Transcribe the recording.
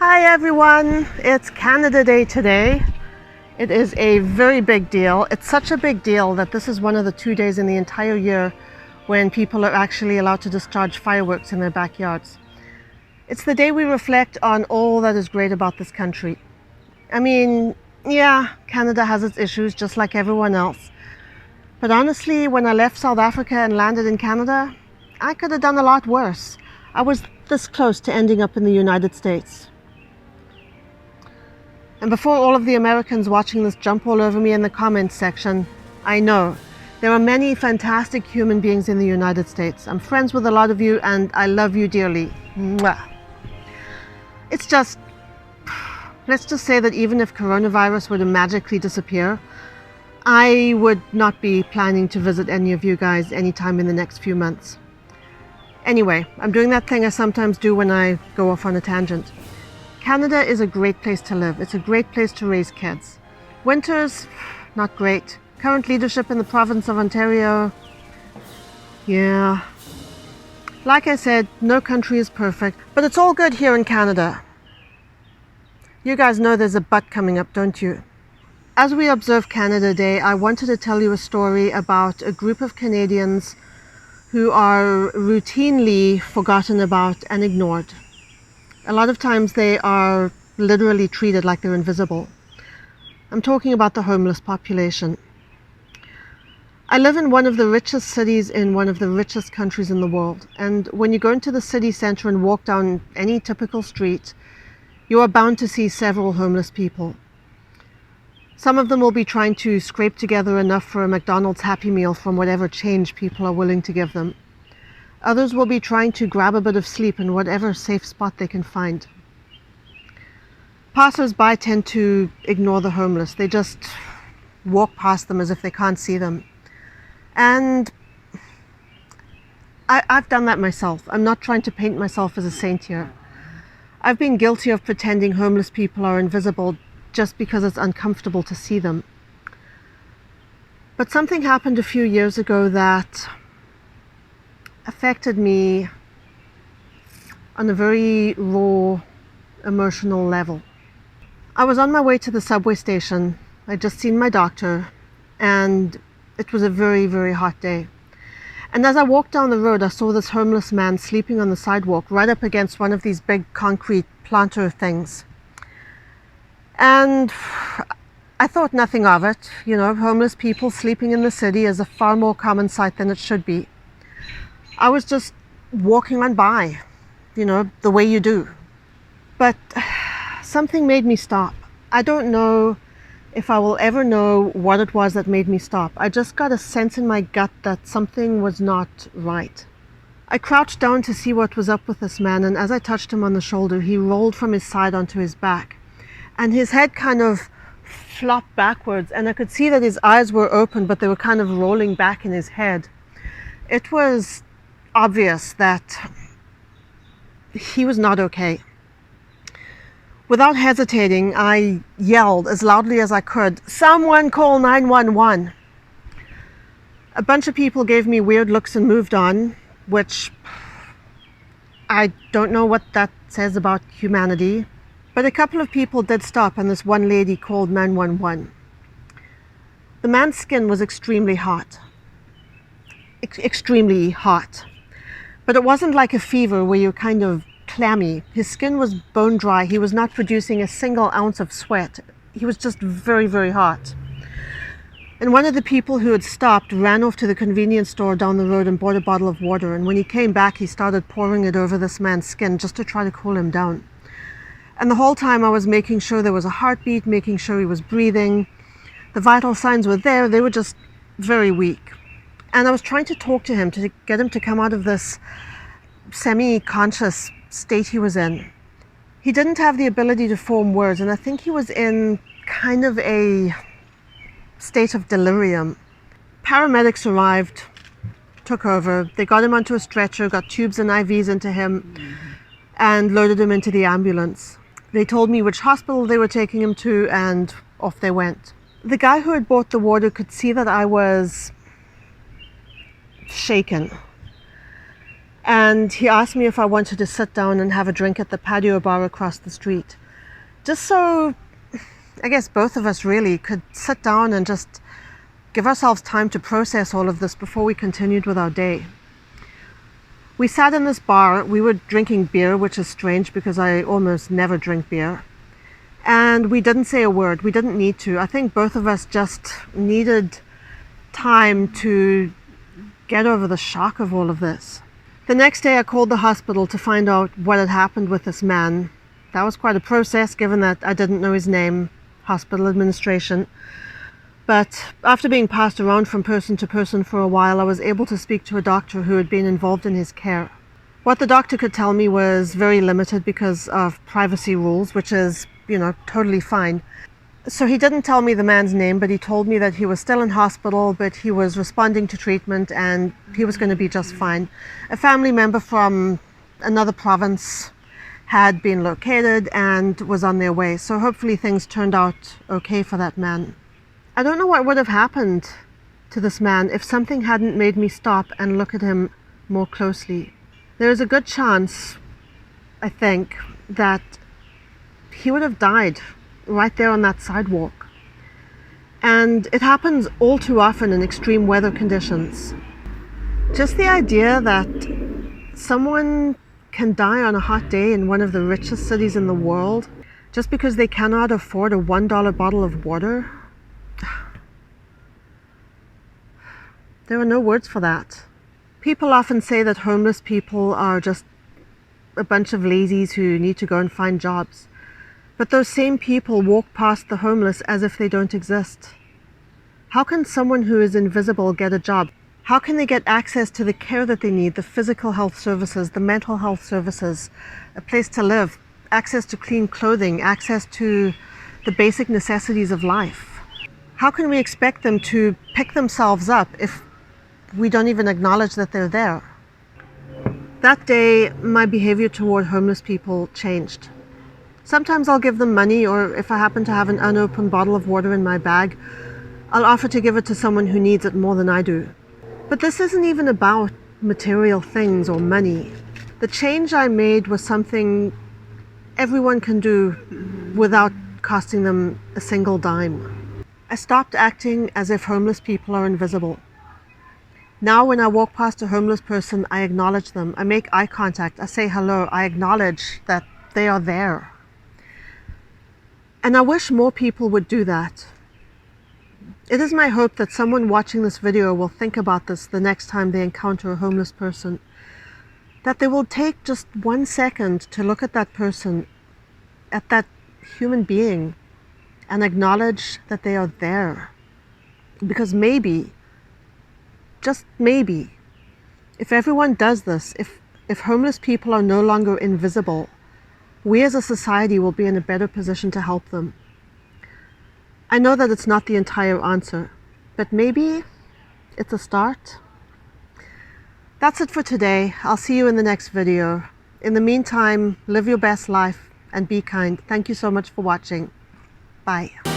Hi everyone, it's Canada Day today. It is a very big deal. It's such a big deal that this is one of the 2 days in the entire year when people are actually allowed to discharge fireworks in their backyards. It's the day we reflect on all that is great about this country. I mean, yeah, Canada has its issues just like everyone else. But honestly, when I left South Africa and landed in Canada, I could have done a lot worse. I was this close to ending up in the United States. And before all of the Americans watching this jump all over me in the comments section, I know there are many fantastic human beings in the United States. I'm friends with a lot of you and I love you dearly. Mwah. It's just, let's just say that even if coronavirus were to magically disappear, I would not be planning to visit any of you guys anytime in the next few months. Anyway, I'm doing that thing I sometimes do when I go off on a tangent. Canada is a great place to live. It's a great place to raise kids. Winters, not great. Current leadership in the province of Ontario, yeah. Like I said, no country is perfect, but it's all good here in Canada. You guys know there's a but coming up, don't you? As we observe Canada Day, I wanted to tell you a story about a group of Canadians who are routinely forgotten about and ignored. A lot of times they are literally treated like they're invisible. I'm talking about the homeless population. I live in one of the richest cities in one of the richest countries in the world. And when you go into the city center and walk down any typical street, you are bound to see several homeless people. Some of them will be trying to scrape together enough for a McDonald's Happy Meal from whatever change people are willing to give them. Others will be trying to grab a bit of sleep in whatever safe spot they can find. Passers-by tend to ignore the homeless. They just walk past them as if they can't see them. And I've done that myself. I'm not trying to paint myself as a saint here. I've been guilty of pretending homeless people are invisible just because it's uncomfortable to see them. But something happened a few years ago that affected me on a very raw, emotional level. I was on my way to the subway station. I'd just seen my doctor, and it was a very, very hot day. And as I walked down the road, I saw this homeless man sleeping on the sidewalk right up against one of these big concrete planter things. And I thought nothing of it. You know, homeless people sleeping in the city is a far more common sight than it should be. I was just walking on by, you know, the way you do. But something made me stop. I don't know if I will ever know what it was that made me stop. I just got a sense in my gut that something was not right. I crouched down to see what was up with this man, and as I touched him on the shoulder, he rolled from his side onto his back. And his head kind of flopped backwards, and I could see that his eyes were open, but they were kind of rolling back in his head. It was obvious that he was not okay. Without hesitating, I yelled as loudly as I could, "Someone call 911." A bunch of people gave me weird looks and moved on, which I don't know what that says about humanity. But a couple of people did stop, and this one lady called 911. The man's skin was extremely hot. Extremely hot. But it wasn't like a fever where you're kind of clammy. His skin was bone dry. He was not producing a single ounce of sweat. He was just very, very hot. And one of the people who had stopped ran off to the convenience store down the road and bought a bottle of water. And when he came back, he started pouring it over this man's skin just to try to cool him down. And the whole time I was making sure there was a heartbeat, making sure he was breathing. The vital signs were there. They were just very weak. And I was trying to talk to him to get him to come out of this semi-conscious state he was in. He didn't have the ability to form words, and I think he was in kind of a state of delirium. Paramedics arrived, took over. They got him onto a stretcher, got tubes and IVs into him, and loaded him into the ambulance. They told me which hospital they were taking him to, and off they went. The guy who had bought the water could see that I was shaken. And he asked me if I wanted to sit down and have a drink at the patio bar across the street. Just so, I guess both of us really could sit down and just give ourselves time to process all of this before we continued with our day. We sat in this bar. We were drinking beer, which is strange because I almost never drink beer. And we didn't say a word. We didn't need to. I think both of us just needed time to get over the shock of all of this. The next day I called the hospital to find out what had happened with this man. That was quite a process given that I didn't know his name, hospital administration. But after being passed around from person to person for a while, I was able to speak to a doctor who had been involved in his care. What the doctor could tell me was very limited because of privacy rules, which is, totally fine. So he didn't tell me the man's name, but he told me that he was still in hospital, but he was responding to treatment and he was going to be just fine. A family member from another province had been located and was on their way. So hopefully things turned out okay for that man. I don't know what would have happened to this man if something hadn't made me stop and look at him more closely. There is a good chance, I think, that he would have died right there on that sidewalk. And it happens all too often in extreme weather conditions. Just the idea that someone can die on a hot day in one of the richest cities in the world just because they cannot afford a $1 bottle of water. There are no words for that. People often say that homeless people are just a bunch of lazies who need to go and find jobs. But those same people walk past the homeless as if they don't exist. How can someone who is invisible get a job? How can they get access to the care that they need, the physical health services, the mental health services, a place to live, access to clean clothing, access to the basic necessities of life? How can we expect them to pick themselves up if we don't even acknowledge that they're there? That day, my behavior toward homeless people changed. Sometimes I'll give them money, or if I happen to have an unopened bottle of water in my bag, I'll offer to give it to someone who needs it more than I do. But this isn't even about material things or money. The change I made was something everyone can do without costing them a single dime. I stopped acting as if homeless people are invisible. Now when I walk past a homeless person, I acknowledge them. I make eye contact. I say hello. I acknowledge that they are there. And I wish more people would do that. It is my hope that someone watching this video will think about this the next time they encounter a homeless person. That they will take just 1 second to look at that person, at that human being, and acknowledge that they are there. Because maybe, just maybe, if everyone does this, if homeless people are no longer invisible, we as a society will be in a better position to help them. I know that it's not the entire answer, but maybe it's a start. That's it for today. I'll see you in the next video. In the meantime, live your best life and be kind. Thank you so much for watching. Bye.